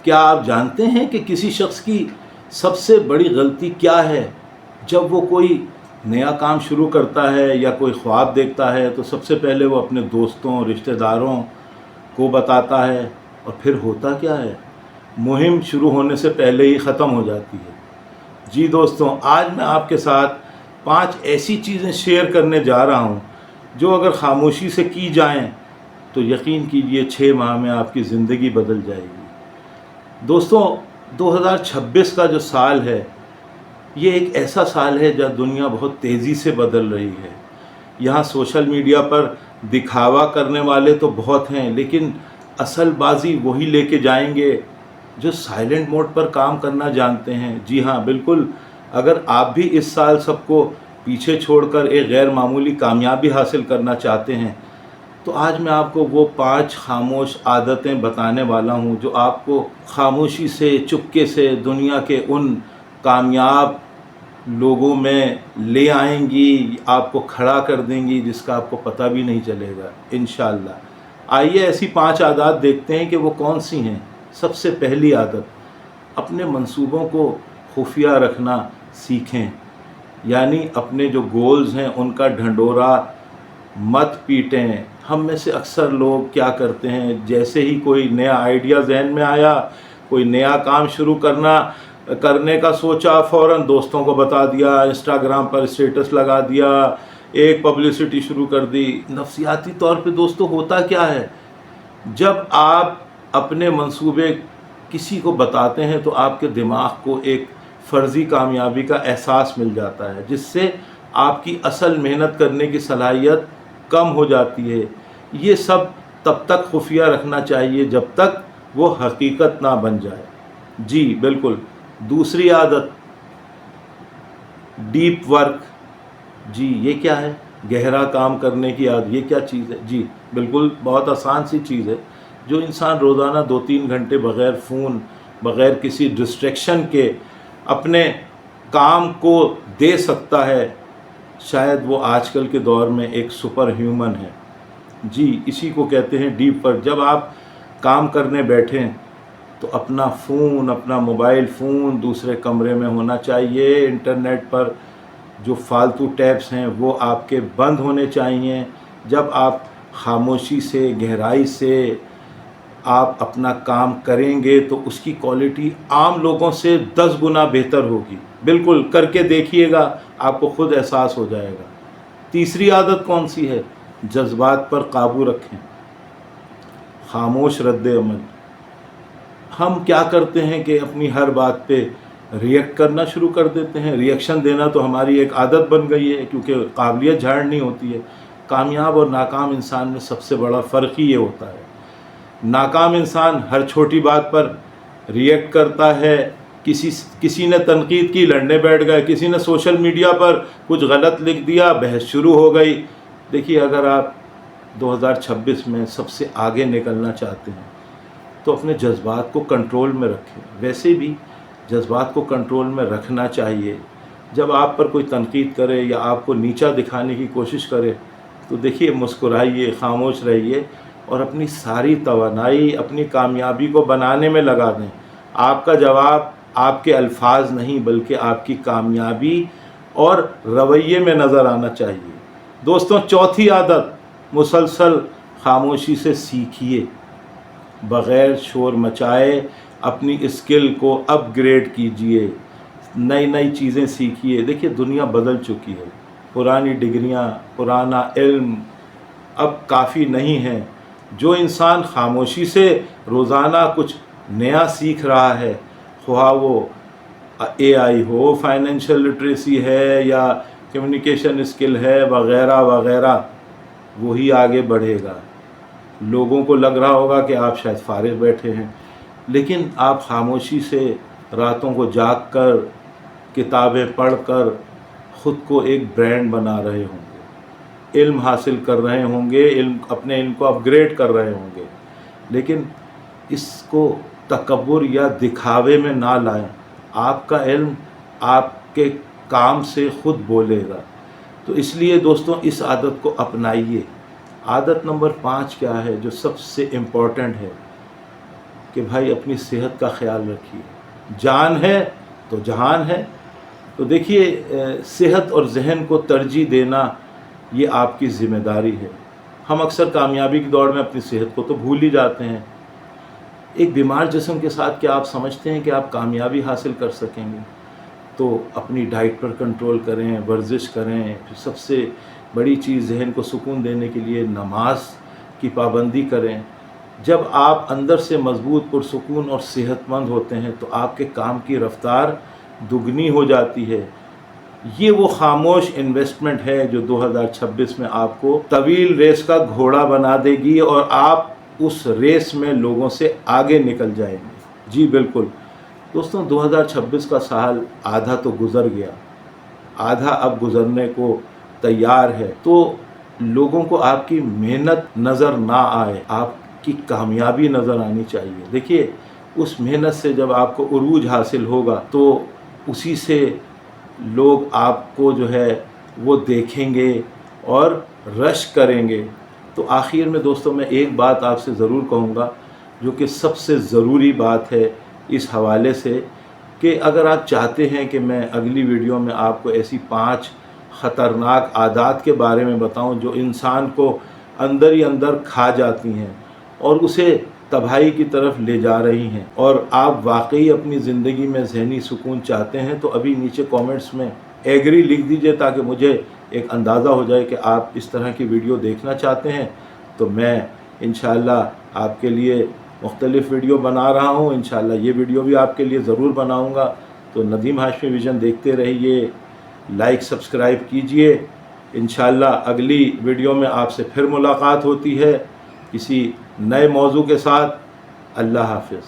کیا آپ جانتے ہیں کہ کسی شخص کی سب سے بڑی غلطی کیا ہے؟ جب وہ کوئی نیا کام شروع کرتا ہے یا کوئی خواب دیکھتا ہے تو سب سے پہلے وہ اپنے دوستوں رشتہ داروں کو بتاتا ہے، اور پھر ہوتا کیا ہے؟ مہم شروع ہونے سے پہلے ہی ختم ہو جاتی ہے۔ جی دوستوں، آج میں آپ کے ساتھ 5 ایسی چیزیں شیئر کرنے جا رہا ہوں جو اگر خاموشی سے کی جائیں تو یقین کیجئے 6 ماہ میں آپ کی زندگی بدل جائے گی۔ دوستوں، 2026 کا جو سال ہے یہ ایک ایسا سال ہے جب دنیا بہت تیزی سے بدل رہی ہے۔ یہاں سوشل میڈیا پر دکھاوا کرنے والے تو بہت ہیں، لیکن اصل بازی وہی لے کے جائیں گے جو سائلنٹ موڈ پر کام کرنا جانتے ہیں۔ جی ہاں، بالکل، اگر آپ بھی اس سال سب کو پیچھے چھوڑ کر ایک غیر معمولی کامیابی حاصل کرنا چاہتے ہیں تو آج میں آپ کو وہ 5 خاموش عادتیں بتانے والا ہوں جو آپ کو خاموشی سے، چپکے سے دنیا کے ان کامیاب لوگوں میں لے آئیں گی، آپ کو کھڑا کر دیں گی جس کا آپ کو پتہ بھی نہیں چلے گا انشاءاللہ۔ آئیے ایسی 5 عادات دیکھتے ہیں کہ وہ کون سی ہیں۔ سب سے پہلی عادت، اپنے منصوبوں کو خفیہ رکھنا سیکھیں، یعنی اپنے جو گولز ہیں ان کا ڈھنڈورا مت پیٹیں۔ ہم میں سے اکثر لوگ کیا کرتے ہیں، جیسے ہی کوئی نیا آئیڈیا ذہن میں آیا، کوئی نیا کام شروع کرنے کا سوچا، فوراً دوستوں کو بتا دیا، انسٹاگرام پر اسٹیٹس لگا دیا، ایک پبلسٹی شروع کر دی۔ نفسیاتی طور پہ دوستوں ہوتا کیا ہے، جب آپ اپنے منصوبے کسی کو بتاتے ہیں تو آپ کے دماغ کو ایک فرضی کامیابی کا احساس مل جاتا ہے، جس سے آپ کی اصل محنت کرنے کی صلاحیت کم ہو جاتی ہے۔ یہ سب تب تک خفیہ رکھنا چاہیے جب تک وہ حقیقت نہ بن جائے۔ جی بالکل۔ دوسری عادت، ڈیپ ورک۔ جی یہ کیا ہے؟ گہرا کام کرنے کی عادت۔ یہ کیا چیز ہے؟ جی بالکل، بہت آسان سی چیز ہے۔ جو انسان روزانہ 2-3 گھنٹے بغیر فون، بغیر کسی ڈسٹریکشن کے اپنے کام کو دے سکتا ہے، شاید وہ آج کل کے دور میں ایک سپر ہیومن ہے۔ جی اسی کو کہتے ہیں ڈیپ ورک۔ جب آپ کام کرنے بیٹھیں تو اپنا فون، اپنا موبائل فون دوسرے کمرے میں ہونا چاہیے۔ انٹرنیٹ پر جو فالتو ٹیبس ہیں وہ آپ کے بند ہونے چاہیے۔ جب آپ خاموشی سے، گہرائی سے آپ اپنا کام کریں گے تو اس کی کوالٹی عام لوگوں سے 10 گنا بہتر ہوگی۔ بالکل کر کے دیکھیے گا، آپ کو خود احساس ہو جائے گا۔ تیسری عادت کون سی ہے؟ جذبات پر قابو رکھیں، خاموش رد عمل۔ ہم کیا کرتے ہیں کہ اپنی ہر بات پہ ریئیکٹ کرنا شروع کر دیتے ہیں۔ ریئیکشن دینا تو ہماری ایک عادت بن گئی ہے، کیونکہ قابلیت جھاڑنی ہوتی ہے۔ کامیاب اور ناکام انسان میں سب سے بڑا فرق ہی یہ ہوتا ہے۔ ناکام انسان ہر چھوٹی بات پر ریئیکٹ کرتا ہے۔ کسی نے تنقید کی، لڑنے بیٹھ گئے، کسی نے سوشل میڈیا پر کچھ غلط لکھ دیا، بحث شروع ہو گئی۔ دیکھیے، اگر آپ 2026 میں سب سے آگے نکلنا چاہتے ہیں تو اپنے جذبات کو کنٹرول میں رکھیں۔ ویسے بھی جذبات کو کنٹرول میں رکھنا چاہیے۔ جب آپ پر کوئی تنقید کرے یا آپ کو نیچا دکھانے کی کوشش کرے تو دیکھیے، مسکرائیے، خاموش رہیے اور اپنی ساری توانائی اپنی کامیابی کو بنانے میں لگا دیں۔ آپ کا جواب آپ کے الفاظ نہیں بلکہ آپ کی کامیابی اور رویے میں نظر آنا چاہیے۔ دوستوں، چوتھی عادت، مسلسل خاموشی سے سیکھیے، بغیر شور مچائے اپنی اسکل کو اپ گریڈ کیجیے، نئی چیزیں سیکھیے۔ دیکھیے، دنیا بدل چکی ہے، پرانی ڈگریاں، پرانا علم اب کافی نہیں ہے۔ جو انسان خاموشی سے روزانہ کچھ نیا سیکھ رہا ہے، خواہ وہ AI ہو، فائنینشیل لٹریسی ہے یا کمیونیکیشن اسکل ہے وغیرہ وغیرہ، وہی آگے بڑھے گا۔ لوگوں کو لگ رہا ہوگا کہ آپ شاید فارغ بیٹھے ہیں، لیکن آپ خاموشی سے راتوں کو جاگ کر، کتابیں پڑھ کر خود کو ایک برانڈ بنا رہے ہوں گے، علم حاصل کر رہے ہوں گے، اپنے علم کو اپ گریڈ کر رہے ہوں گے۔ لیکن اس کو تکبر یا دکھاوے میں نہ لائیں۔ آپ کا علم آپ کے کام سے خود بولے گا۔ تو اس لیے دوستوں، اس عادت کو اپنائیے۔ عادت نمبر 5 کیا ہے جو سب سے امپورٹنٹ ہے کہ بھائی اپنی صحت کا خیال رکھیے، جان ہے تو جہان ہے۔ تو دیکھیے صحت اور ذہن کو ترجیح دینا یہ آپ کی ذمہ داری ہے۔ ہم اکثر کامیابی کی دوڑ میں اپنی صحت کو تو بھول ہی جاتے ہیں۔ ایک بیمار جسم کے ساتھ کیا آپ سمجھتے ہیں کہ آپ کامیابی حاصل کر سکیں گے؟ تو اپنی ڈائٹ پر کنٹرول کریں، ورزش کریں، پھر سب سے بڑی چیز ذہن کو سکون دینے کے لیے نماز کی پابندی کریں۔ جب آپ اندر سے مضبوط، پرسکون اور صحت مند ہوتے ہیں تو آپ کے کام کی رفتار دگنی ہو جاتی ہے۔ یہ وہ خاموش انویسٹمنٹ ہے جو 2026 میں آپ کو طویل ریس کا گھوڑا بنا دے گی اور آپ اس ریس میں لوگوں سے آگے نکل جائیں گے۔ جی بالکل دوستوں، 2026 کا سال آدھا تو گزر گیا، آدھا اب گزرنے کو تیار ہے۔ تو لوگوں کو آپ کی محنت نظر نہ آئے، آپ کی کامیابی نظر آنی چاہیے۔ دیکھیے اس محنت سے جب آپ کو عروج حاصل ہوگا تو اسی سے لوگ آپ کو جو ہے وہ دیکھیں گے اور رش کریں گے۔ تو آخر میں دوستوں میں ایک بات آپ سے ضرور کہوں گا جو کہ سب سے ضروری بات ہے اس حوالے سے، کہ اگر آپ چاہتے ہیں کہ میں اگلی ویڈیو میں آپ کو ایسی 5 خطرناک عادات کے بارے میں بتاؤں جو انسان کو اندر ہی اندر کھا جاتی ہیں اور اسے تباہی کی طرف لے جا رہی ہیں، اور آپ واقعی اپنی زندگی میں ذہنی سکون چاہتے ہیں، تو ابھی نیچے کومنٹس میں ایگری لکھ دیجئے تاکہ مجھے ایک اندازہ ہو جائے کہ آپ اس طرح کی ویڈیو دیکھنا چاہتے ہیں۔ تو میں انشاءاللہ آپ کے لیے مختلف ویڈیو بنا رہا ہوں، انشاءاللہ یہ ویڈیو بھی آپ کے لیے ضرور بناؤں گا۔ تو ندیم ہاشمی ویژن دیکھتے رہیے، لائک سبسکرائب کیجئے۔ انشاءاللہ اگلی ویڈیو میں آپ سے پھر ملاقات ہوتی ہے کسی نئے موضوع کے ساتھ۔ اللہ حافظ۔